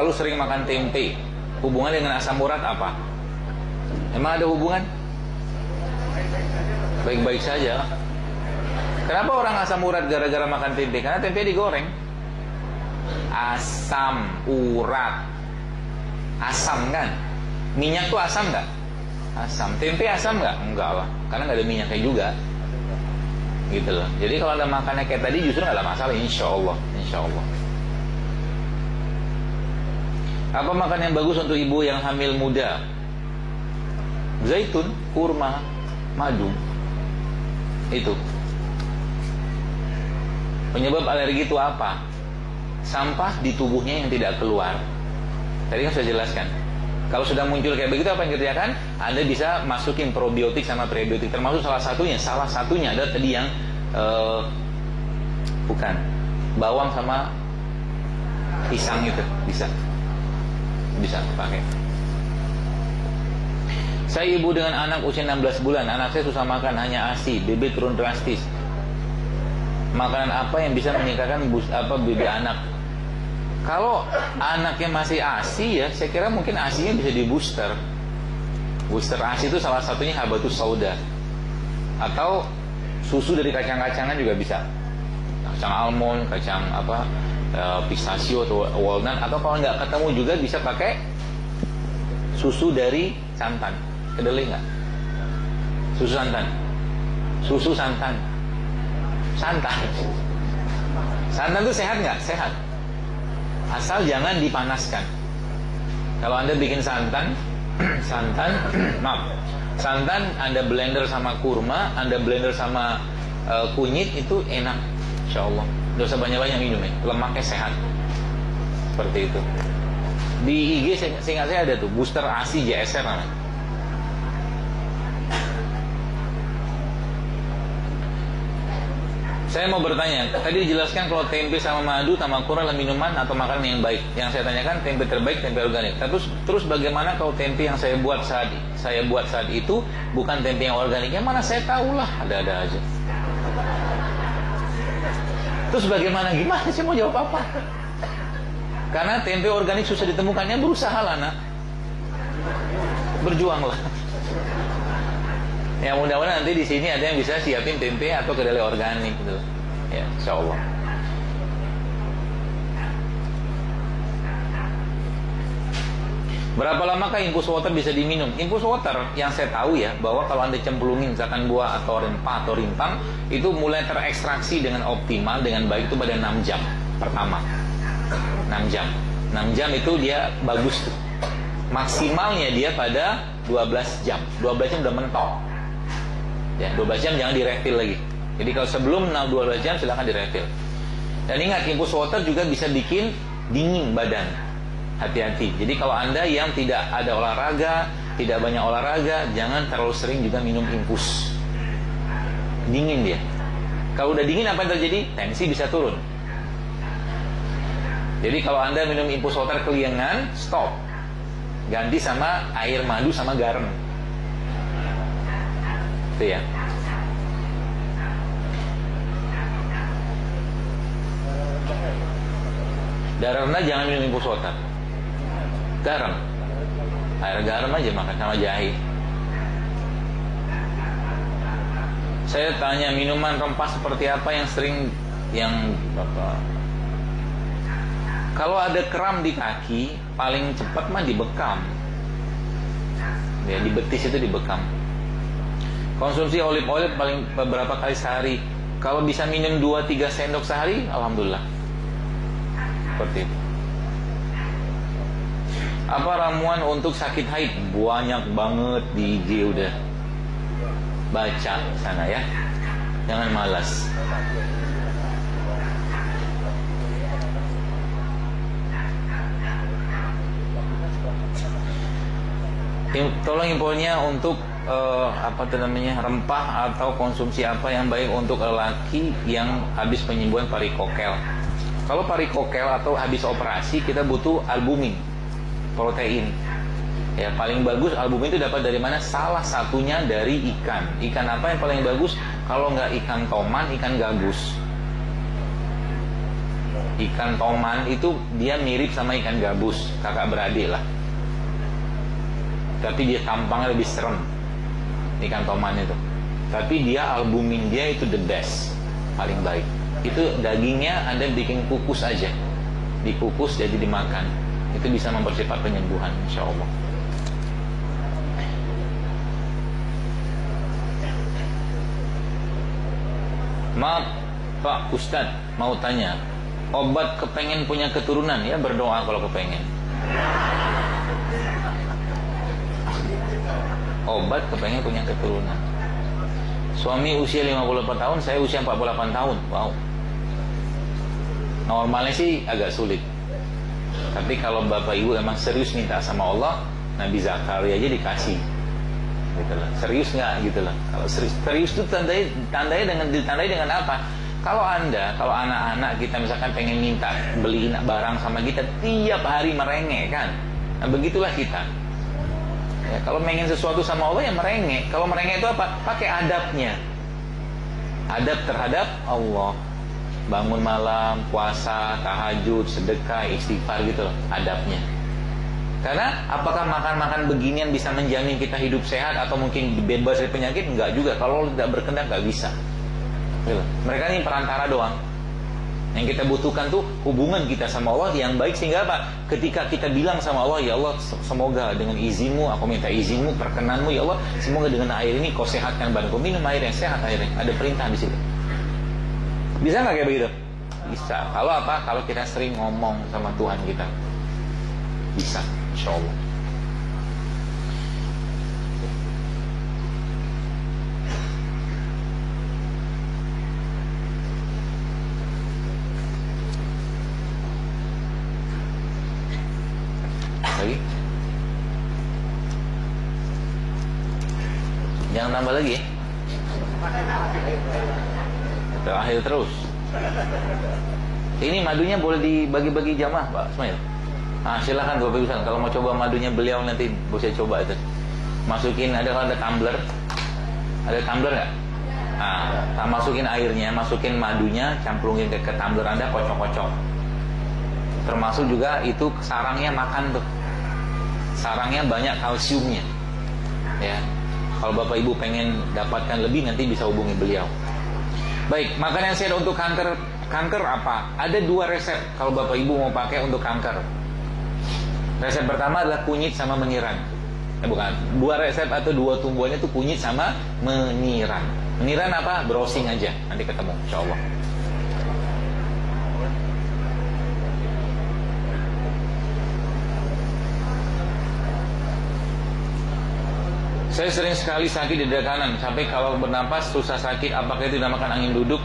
terlalu sering makan tempe, hubungannya dengan asam urat apa? Emang ada hubungan? Baik-baik saja. Kenapa orang asam urat gara-gara makan tempe? Karena tempe digoreng. Asam urat. Asam kan? Minyak tuh asam nggak? Asam. Tempe asam nggak? Enggak lah. Karena nggak ada minyaknya juga. Gitu loh. Jadi kalau Anda makannya kayak tadi justru nggak ada masalah, insya Allah. Insya Allah. Apa makan yang bagus untuk ibu yang hamil muda? Zaitun, kurma, madu. Itu. Penyebab alergi itu apa? Sampah di tubuhnya yang tidak keluar. Tadi kan sudah jelaskan. Kalau sudah muncul kayak begitu, apa yang dikerjakan? Anda bisa masukin probiotik sama prebiotik. Termasuk salah satunya adalah tadi yang bukan bawang sama pisang itu bisa pakai. Saya ibu dengan anak usia 16 bulan. Anak saya susah makan, hanya ASI. BB turun drastis. Makanan apa yang bisa meningkatkan BB anak? Kalau anaknya masih ASI ya, saya kira mungkin ASI-nya bisa di booster. Booster ASI itu salah satunya habatus sauda. Atau susu dari kacang-kacangan juga bisa. Kacang almond, kacang pistachio atau walnut. Atau kalau nggak ketemu juga bisa pakai susu dari santan. Kedelai nggak? Susu santan. Santan itu sehat nggak? Sehat. Asal jangan dipanaskan. Kalau Anda bikin santan Anda blender sama kurma, Anda blender sama kunyit, itu enak, insya Allah. Nggak usah banyak-banyak minum ya. Lemaknya sehat. Seperti itu. Di IG seingat saya ada tuh booster ASI JSR namanya. Saya mau bertanya, tadi dijelaskan kalau tempe sama madu sama kurma adalah minuman atau makanan yang baik. Yang saya tanyakan tempe terbaik, tempe organik. Terus bagaimana kalau tempe yang saya buat saat itu bukan tempe yang organik? Yang mana saya tahu lah, ada-ada aja. Terus bagaimana? Gimana sih mau jawab apa? Karena tempe organik susah ditemukannya, berusaha lah nak. Berjuanglah. Ya mudah-mudahan nanti di sini ada yang bisa siapin tempe atau kedelai organik gitu. Ya, insyaallah. Berapa lamakah infus water bisa diminum? Infus water yang saya tahu ya, bahwa kalau Anda cemplungin misalkan buah atau rempah atau rimpang, itu mulai terekstraksi dengan optimal, dengan baik itu pada 6 jam pertama. 6 jam. 6 jam itu dia bagus tuh. Maksimalnya dia pada 12 jam. 12 jam udah mentok. Ya, 12 jam jangan direfill lagi. Jadi kalau sebelum 12 jam silakan direfill. Dan ingat, infus water juga bisa bikin dingin badan. Hati-hati. Jadi kalau Anda yang tidak ada olahraga, tidak banyak olahraga, jangan terlalu sering juga minum infus. Dingin dia. Kalau udah dingin apa yang terjadi? Tensi bisa turun. Jadi kalau Anda minum infus water keliengan, stop. Ganti sama air madu sama garam. Itu ya. Darah rendah jangan minum infus water. Garam. Air garam aja makan sama jahe. Saya tanya, minuman rempah seperti apa yang sering kalau ada kram di kaki, paling cepat mah dibekam. Ya, di betis itu dibekam. Konsumsi olive paling beberapa kali sehari. Kalau bisa minum 2-3 sendok sehari, alhamdulillah. Seperti itu. Apa ramuan untuk sakit haid? Banyak banget di IG udah. Baca sana ya. Jangan malas. Tolong infonya untuk rempah atau konsumsi apa yang baik untuk lelaki yang habis penyembuhan varikokel. Kalau varikokel atau habis operasi, kita butuh albumin, protein. Ya, paling bagus albumin itu dapat dari mana? Salah satunya dari ikan. Ikan apa yang paling bagus? Kalau nggak ikan toman, ikan gabus. Ikan toman itu dia mirip sama ikan gabus, kakak beradik lah. Tapi dia tampangnya lebih serem, ikan toman itu. Tapi dia albumin dia itu the best, paling baik. Itu dagingnya Anda bikin kukus aja, dikukus jadi dimakan. Itu bisa mempercepat penyembuhan, insya Allah. Maaf Pak Ustadz, mau tanya, obat kepengen punya keturunan, ya berdoa kalau kepengen. Obat kepengen punya keturunan. Suami usia 54 tahun, saya usia 48 tahun. Wow. Normalnya sih agak sulit. Tapi kalau bapak ibu emang serius minta sama Allah, Nabi Zakaria aja dikasih. Gitu lah. Serius nggak gitu lah. Kalau serius itu ditandai dengan apa? Kalau anak-anak kita misalkan pengen minta beliin barang sama kita, tiap hari merengek kan. Nah begitulah kita. Ya, kalau pengen sesuatu sama Allah ya merengek. Kalau merengek itu apa? Pakai adabnya. Adab terhadap Allah. Bangun malam, puasa, tahajud, sedekah, istighfar gitu loh, adabnya. Karena apakah makan-makan beginian bisa menjamin kita hidup sehat atau mungkin bebas dari penyakit? Enggak juga. Kalau tidak berkehendak enggak bisa. Gitu. Mereka ini perantara doang. Yang kita butuhkan tuh hubungan kita sama Allah yang baik, sehingga apa? Ketika kita bilang sama Allah, ya Allah, semoga dengan izinmu, aku minta izinmu, perkenanmu ya Allah, semoga dengan air ini kau sehatkan badanku. Minum air yang sehat airnya. Ada perintah di situ. Bisa nggak kayak begitu? Bisa. Kalau apa? Kalau kita sering ngomong sama Tuhan kita, bisa, insya Allah. Lagi? Jangan tambah lagi ya. Terakhir terus. Ini madunya boleh dibagi-bagi jamaah Pak Ismail. Ah silakan Bapak Ibu, kalau mau coba madunya beliau nanti bisa coba itu. Masukin ada tumbler. Ada tumbler nggak? Ah, masukin airnya, masukin madunya, campurin ke tumbler Anda, kocok-kocok. Termasuk juga itu sarangnya makan tuh. Sarangnya banyak kalsiumnya. Ya. Kalau Bapak Ibu pengen dapatkan lebih nanti bisa hubungi beliau. Baik, makanan sehat untuk kanker. Kanker apa? Ada 2 resep kalau Bapak Ibu mau pakai untuk kanker. Resep pertama adalah kunyit sama meniran. Bukan, 2 resep atau 2 tumbuhannya itu kunyit sama meniran. Meniran apa? Browsing aja, nanti ketemu insya Allah. Saya sering sekali sakit di dada kanan, sampai kalau bernapas susah sakit. Apakah itu dinamakan angin duduk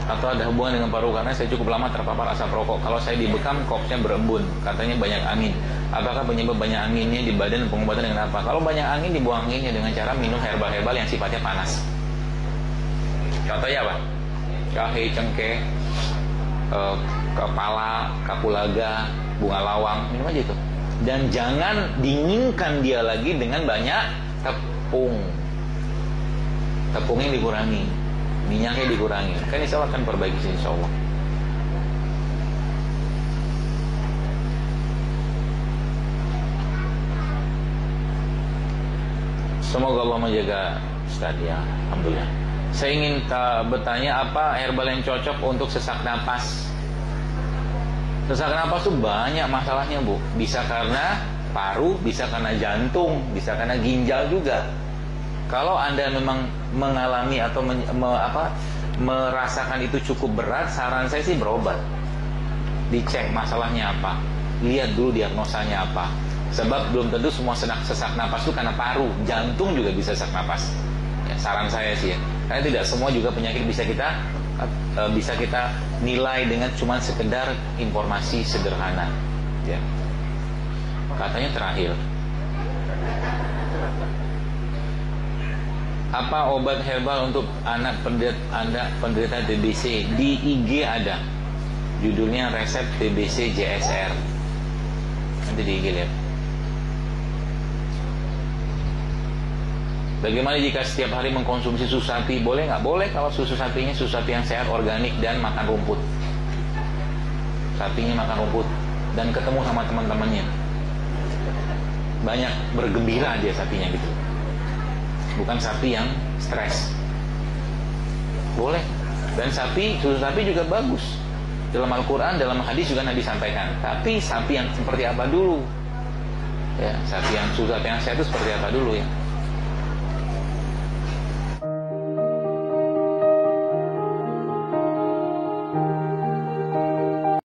atau ada hubungan dengan paru? Karena saya cukup lama terpapar asap rokok. Kalau saya dibekam, kopnya berembun, katanya banyak angin. Apakah penyebab banyak anginnya di badan, pengobatan dengan apa? Kalau banyak angin, dibuang anginnya dengan cara minum herbal-herbal yang sifatnya panas. Contohnya apa? Jahe, cengkeh, kepala, kapulaga, bunga lawang, minum aja itu. Dan jangan dinginkan dia lagi dengan banyak tepung. Tepungnya dikurangi, minyaknya dikurangi. Kan insya Allah akan perbaiki insya Allah. Semoga Allah menjaga Ustaz ya. Alhamdulillah. Saya ingin bertanya, apa herbal yang cocok untuk sesak napas? Sesak napas itu banyak masalahnya Bu. Bisa karena paru, bisa karena jantung, bisa karena ginjal juga. Kalau Anda memang mengalami atau merasakan itu cukup berat, saran saya sih berobat. Dicek masalahnya apa, lihat dulu diagnosanya apa. Sebab belum tentu semua sesak napas itu karena paru, jantung juga bisa sesak napas. Ya, saran saya sih ya. Karena tidak semua juga penyakit bisa kita nilai dengan cuma sekedar informasi sederhana. Ya. Katanya terakhir, apa obat herbal untuk anak penderita TBC? Di IG ada, judulnya resep TBC JSR. Nanti di IG lihat. Bagaimana jika setiap hari mengkonsumsi susu sapi? Boleh nggak? Boleh kalau susu sapinya susu sapi yang sehat, organik dan makan rumput. sapinya makan rumput dan ketemu sama teman-temannya, banyak bergembira dia sapinya gitu, bukan sapi yang stres. Boleh. Dan susu sapi juga bagus. Dalam Al-Quran, dalam hadis juga Nabi sampaikan. Tapi sapi yang seperti apa dulu? Ya, susu sapi yang sehat itu seperti apa dulu ya?